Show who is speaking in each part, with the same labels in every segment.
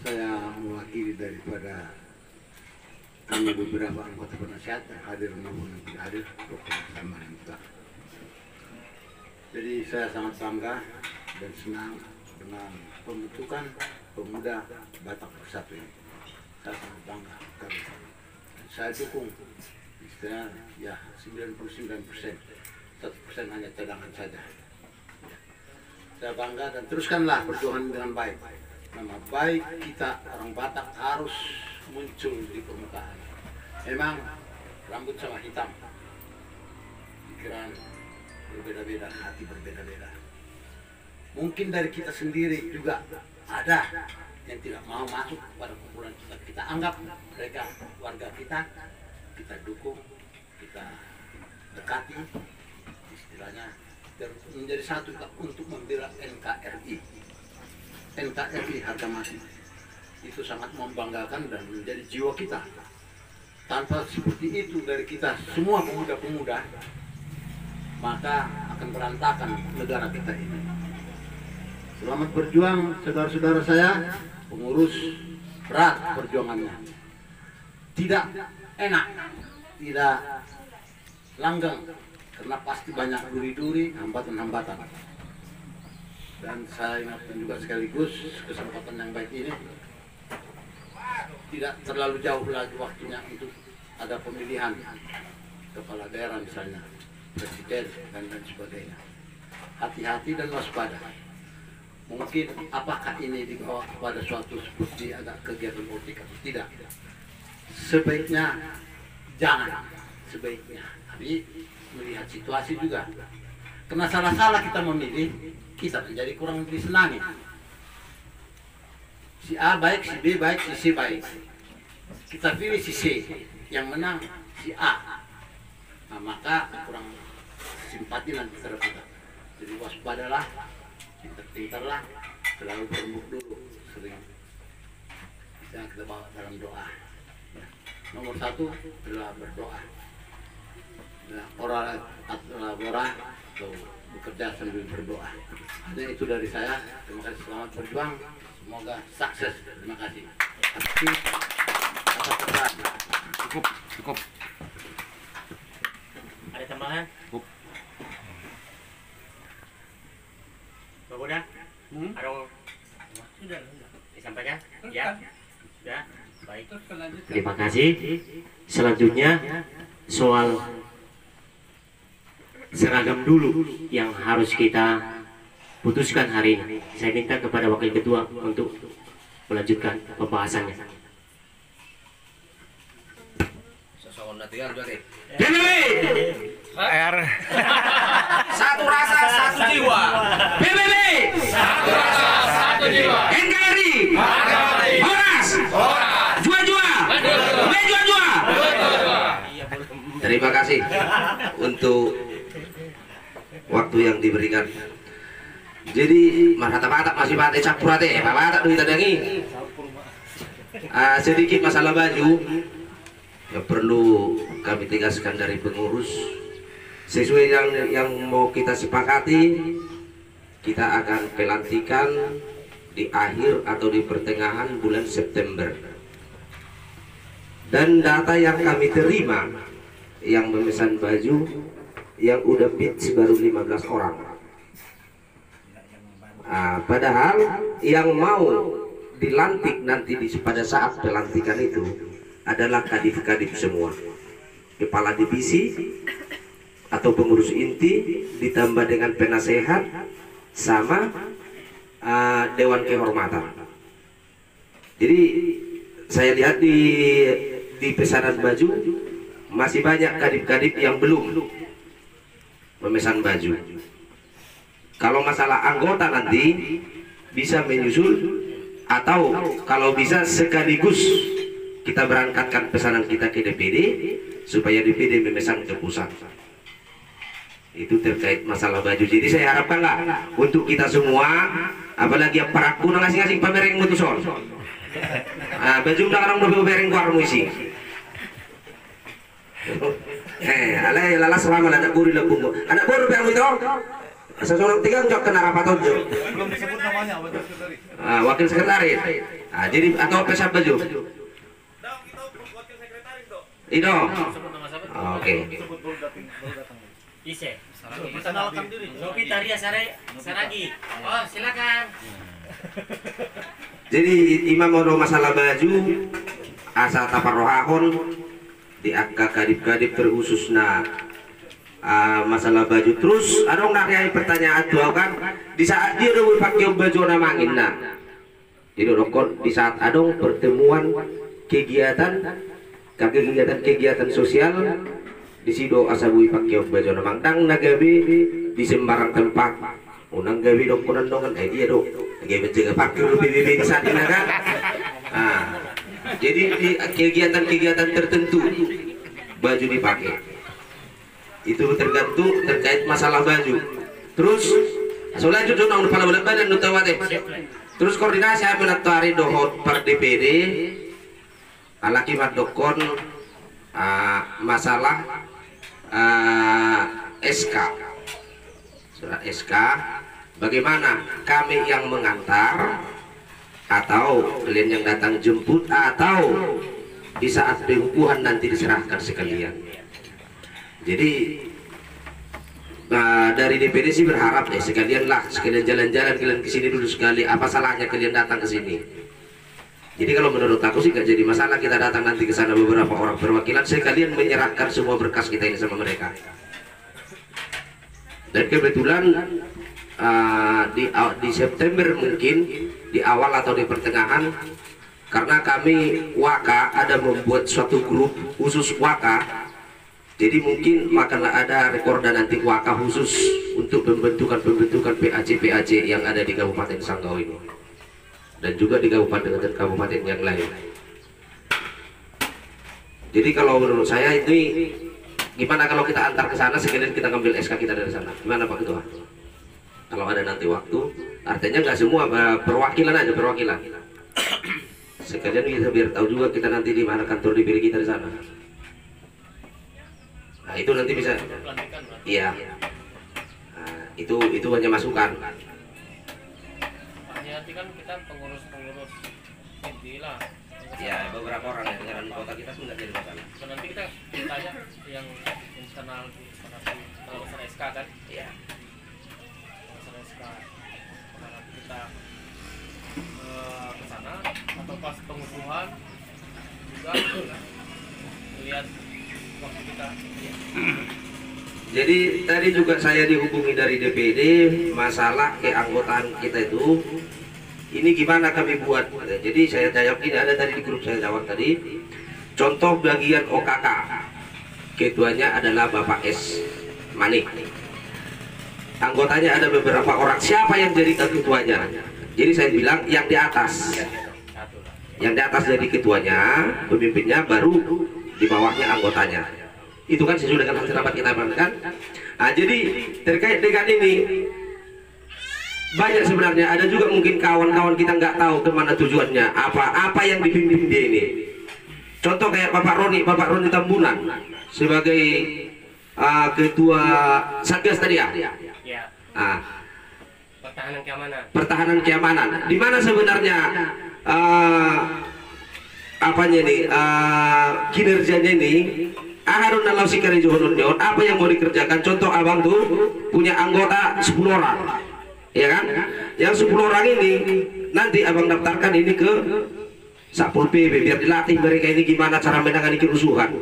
Speaker 1: Saya mewakili daripada kami beberapa anggota penasihat yang hadir maupun yang tidak hadir bersama juga. Jadi saya sangat bangga dan senang dengan pembentukan pemuda Batak Bersatu ini. Saya sangat bangga sekali. Saya dukung istilah ya 99%, 1% hanya cadangan saja. Saya bangga dan teruskanlah perjuangan dengan baik. Nama baik kita orang Batak harus muncul di permukaan. Memang rambut sama hitam, pikiran berbeda-beda, hati berbeda-beda. Mungkin dari kita sendiri juga ada yang tidak mau masuk pada kumpulan kita. Kita anggap mereka warga kita, kita dukung, kita dekati, istilahnya menjadi satu untuk membela NKRI. NKRI harga mati. Itu sangat membanggakan dan menjadi jiwa kita. Tanpa seperti itu dari kita semua pemuda-pemuda, maka akan berantakan negara kita ini. Selamat berjuang saudara-saudara saya, pengurus berat perjuangannya. Tidak enak, tidak langgeng, karena pasti banyak duri-duri, hambatan-hambatan. Dan saya ingatkan juga sekaligus kesempatan yang baik ini tidak terlalu jauh lagi waktunya untuk ada pemilihan kepala daerah misalnya, presiden dan lain sebagainya. Hati-hati dan waspada. Mungkin apakah ini dibawa kepada suatu seperti ada kegiatan politik atau tidak? Sebaiknya jangan, sebaiknya. Tapi melihat situasi juga. Karena salah-salah kita memilih, kita menjadi kurang disenangi. Si A baik, si B baik, si C baik. Kita pilih si C, yang menang si A. Nah, maka kurang simpati nanti terhadap kita. Jadi waspadalah, pintar-pintarlah, selalu berembuk dulu, sering. Jangan kita bawa dalam doa. Nomor satu adalah berdoa. Orang atau bekerja sambil berdoa. Hanya itu dari saya. Terima kasih, selamat berjuang. Semoga sukses. Terima kasih.
Speaker 2: Cukup.
Speaker 3: Ada tambahan?
Speaker 2: Cukup.
Speaker 3: Bapak udah? Ada
Speaker 4: Sudah.
Speaker 3: disampaikan? Ya. Sudah. Baik.
Speaker 5: Terima kasih. Selanjutnya soal seragam dulu yang harus kita putuskan hari ini. Saya minta kepada Wakil Ketua untuk melanjutkan pembahasannya.
Speaker 2: R.
Speaker 6: Satu rasa, satu jiwa.
Speaker 5: PBB
Speaker 6: Satu rasa, satu jiwa.
Speaker 5: NKRI Horas Jua-jua Jua-jua.
Speaker 6: Terima kasih untuk waktu yang diberikan. Jadi marhata-mata masih pakai capurate, bapak duit adangi. Sedikit masalah baju yang perlu kami tegaskan dari pengurus. Sesuai yang mau kita sepakati, kita akan pelantikan di akhir atau di pertengahan bulan September. Dan data yang kami terima yang memesan baju yang udah pitch baru 15 orang. Padahal yang mau dilantik nanti pada saat pelantikan itu adalah kadif-kadif semua, kepala divisi atau pengurus inti ditambah dengan penasehat sama dewan kehormatan. Jadi saya lihat di pesanan baju masih banyak kadif-kadif yang belum memesan baju. Kalau masalah anggota nanti bisa menyusul, atau kalau bisa sekaligus kita berangkatkan pesanan kita ke DPD supaya DPD memesan ke pusat. Itu terkait masalah baju. Jadi saya harapkanlah untuk kita semua, apalagi yang peraku ngasih-ngasih pamereng mutuson. Baju orang udah pamereng kuar muisi. Alay lalas selama anak guru lakumu. Anak guru yang itu seseorang tiga jok kena rapat tonjo.
Speaker 4: Belum disebut namanya, wakil sekretaris.
Speaker 6: Wakil sekretaris. Jadi atau pesat baju. Ido.
Speaker 3: Sebut nama siapa?
Speaker 6: Oke.
Speaker 4: Disebut baru datang.
Speaker 3: Ise.
Speaker 4: Perkenalkan diri.
Speaker 3: Nopi Taria Saragi. Oh, silakan.
Speaker 6: Jadi imam ono masalah baju asal taparrohahon di angka kadip-kadip terkhususna masalah baju. Terus ada nariai pertanyaan tuh kan di saat dia udah pakai baju namangin nah jadi rokok di saat ada pertemuan kegiatan sosial di sido asabui pakai baju namang tang nagabe di sembarang tempat unang gawe dok konandongan dia dok gawe menjaga pakai PBB di saat ini kan. Jadi di kegiatan-kegiatan tertentu baju dipakai itu tergantung terkait masalah baju. Terus soalnya jujur nang kepala badan nutawate. Terus koordinasi apa natari dohot per DPD alaki madokon masalah SK surat SK bagaimana kami yang mengantar atau kalian yang datang jemput atau di saat pengukuhan nanti diserahkan sekalian. Jadi dari DPD sih berharap ya sekalian jalan-jalan kalian kesini dulu sekali. Apa salahnya kalian datang ke sini? Jadi kalau menurut aku sih gak jadi masalah kita datang nanti ke sana beberapa orang perwakilan sekalian menyerahkan semua berkas kita ini sama mereka. Dan kebetulan di September mungkin di awal atau di pertengahan karena kami Waka ada membuat suatu grup khusus Waka, jadi mungkin akan ada rekorda nanti Waka khusus untuk pembentukan PAC yang ada di Kabupaten Sanggau ini dan juga di kabupaten yang lain. Jadi kalau menurut saya ini gimana kalau kita antar ke sana sekalian kita ngambil SK kita dari sana, gimana Pak Ketua? Kalau ada nanti waktu, artinya nggak semua perwakilan aja perwakilan. Sekalian kita biar tahu juga kita nanti di mana kantor DPD kita di sana. Nah itu nanti bisa. Iya. Nah, itu hanya masukan.
Speaker 3: Nanti kan kita pengurus inti lah.
Speaker 6: Ya beberapa orang ya dengan kota kita sudah jadi masalah.
Speaker 3: Nanti kita tanya yang internal kalau masalah SK kan.
Speaker 6: Iya.
Speaker 3: Kita ke sana atau pas pengukuhan juga lihat waktu kita.
Speaker 6: Jadi tadi juga saya dihubungi dari DPD masalah keanggotaan kita itu ini gimana kami buat. Jadi saya jawab ini ada tadi di grup saya jawab tadi. Contoh bagian OKK ketuanya adalah Bapak S Manik. Anggotanya ada beberapa orang. Siapa yang jadi ketuanya? Jadi saya bilang yang di atas. Yang di atas jadi ketuanya, pemimpinnya, baru di bawahnya anggotanya. Itu kan sesuai dengan hasil rapat kita kan. Nah, jadi terkait dengan ini banyak sebenarnya. Ada juga mungkin kawan-kawan kita nggak tahu kemana tujuannya. Apa yang dipimpin dia ini. Contoh kayak Bapak Roni Tambunan sebagai ketua Satgas tadi ya. Pertahanan keamanan. Di mana sebenarnya apanya nih kinerjanya ini Harun Nalau Sikari Johon apa yang mau dikerjakan. Contoh abang tuh punya anggota 10 orang ya kan, yang 10 orang ini nanti abang daftarkan ini ke Satpol PP biar dilatih mereka ini gimana cara menangani kerusuhan.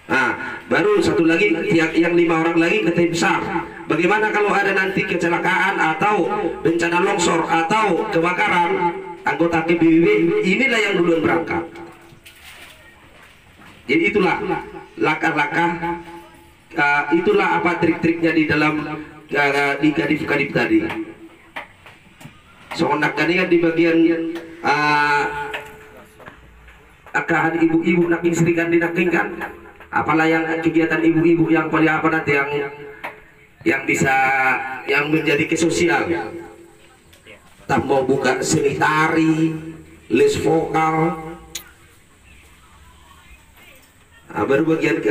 Speaker 6: Nah, baru satu lagi yang 5 orang lagi ke tim SAR. Bagaimana kalau ada nanti kecelakaan atau bencana longsor atau kebakaran, anggota KBBB inilah yang duluan berangkat. Jadi itulah langkah-langkah, itulah apa trik-triknya di dalam di kadif-kadif tadi. Soalnya kan di bagian akahan ibu-ibu naking serikan dinakingkan. Apalah yang kegiatan ibu-ibu yang paling apa nanti yang bisa yang menjadi kesosial. Tak mau buka seni tari, les vokal. Baru bagian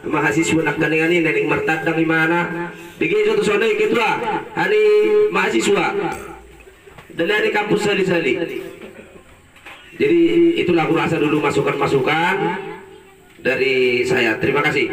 Speaker 6: mahasiswa nak dengan ini nening martadang di mana? Bikin satu sono ketua, hari mahasiswa dari kampus Sali-Sali. Jadi itulah aku rasa dulu masukan-masukan dari saya. Terima kasih.